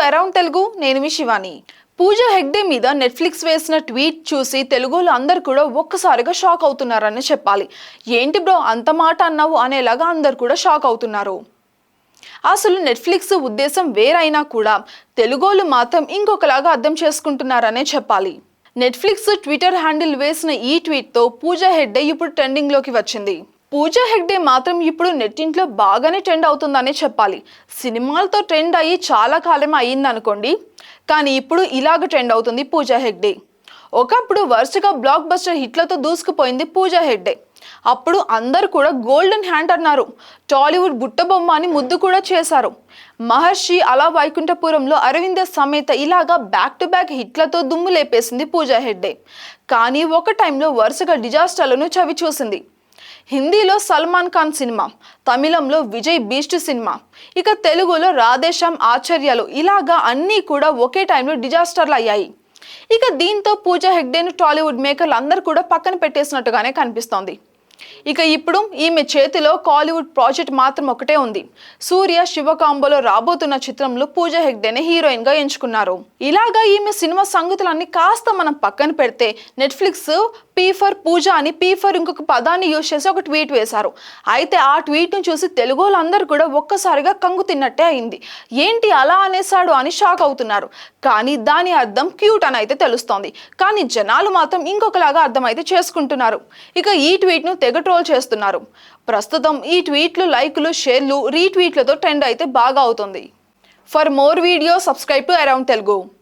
Around Telugu. నేను మీ శివాని. పూజా హెగ్డే మీద Netflix వేసిన ట్వీట్ చూసి తెలుగులో అందరు కూడా ఒక్కసారిగా షాక్ అవుతున్నారని చెప్పాలి. ఏంటి బ్రో అంత మాట అన్నావు అనేలాగా అందరు కూడా షాక్ అవుతున్నారు. అసలు నెట్ఫ్లిక్స్ ఉద్దేశం వేరైనా కూడా తెలుగోళ్ళు మాత్రం ఇంకొకలాగా అర్థం చేసుకుంటున్నారనే చెప్పాలి. నెట్ఫ్లిక్స్ ట్విట్టర్ హ్యాండిల్ వేసిన ఈ ట్వీట్తో పూజా హెగ్డే ఇప్పుడు ట్రెండింగ్లోకి వచ్చింది. పూజా హెగ్డే మాత్రం ఇప్పుడు నెట్టింట్లో బాగానే ట్రెండ్ అవుతుందనే చెప్పాలి. సినిమాలతో ట్రెండ్ అయ్యి చాలా కాలం అయ్యిందనుకోండి, కానీ ఇప్పుడు ఇలాగ ట్రెండ్ అవుతుంది పూజా హెగ్డే. ఒకప్పుడు వరుసగా బ్లాక్ బస్టర్ హిట్లతో దూసుకుపోయింది పూజా హెగ్డే. అప్పుడు అందరు కూడా గోల్డెన్ హ్యాండ్ అన్నారు. టాలీవుడ్ బుట్టబొమ్మ అని ముద్దు కూడా చేశారు. మహర్షి, అలా వైకుంఠపురంలో అరవింద సమేత ఇలాగా బ్యాక్ టు బ్యాక్ హిట్లతో దుమ్ము లేపేసింది పూజా హెగ్డే. కానీ ఒక టైంలో వరుసగా డిజాస్టర్లను చవి చూసింది. హిందీలో సల్మాన్ ఖాన్ సినిమా, తమిళంలో విజయ్ బీస్ట్ సినిమా, ఇక తెలుగులో రాధేశ్యామ్ ఆచార్యలు, ఇలాగా అన్నీ కూడా ఒకే టైంలో డిజాస్టర్లు అయ్యాయి. ఇక దీంతో పూజా హెగ్డేను టాలీవుడ్ మేకర్లు అందరూ కూడా పక్కన పెట్టేసినట్టుగానే కనిపిస్తోంది. ఇక ఇప్పుడు ఈమె చేతిలో కాలీవుడ్ ప్రాజెక్ట్ మాత్రం ఒకటే ఉంది. సూర్య శివ కాంబోలో రాబోతున్న చిత్రంలో పూజా హెగ్డేనే హీరోయిన్ గా ఎంచుకున్నారు. ఇలాగా ఈమె సినిమా సంగతులన్నీ కాస్త మనం పక్కన పెడితే నెట్ఫ్లిక్స్ పీ ఫర్ పూజ అని పీ ఫర్ ఇంకొక పదాన్ని యూజ్ చేసి ఒక ట్వీట్ వేశారు. అయితే ఆ ట్వీట్ ను చూసి తెలుగు వాళ్ళందరూ కూడా ఒక్కసారిగా కంగు తిన్నట్టే అయింది. ఏంటి అలా అనేసాడు అని షాక్ అవుతున్నారు. కానీ దాని అర్థం క్యూట్ అని అయితే తెలుస్తోంది. కానీ జనాలు మాత్రం ఇంకొకలాగా అర్థం అయితే చేసుకుంటున్నారు. ఇక ఈ ట్వీట్ ను తెగ ట్రోల్ చేస్తున్నారు. ప్రస్తుతం ఈ ట్వీట్లు లైకులు, షేర్లు, రీట్వీట్లతో ట్రెండ్ అయితే బాగా అవుతుంది. For more video subscribe to around Telugu.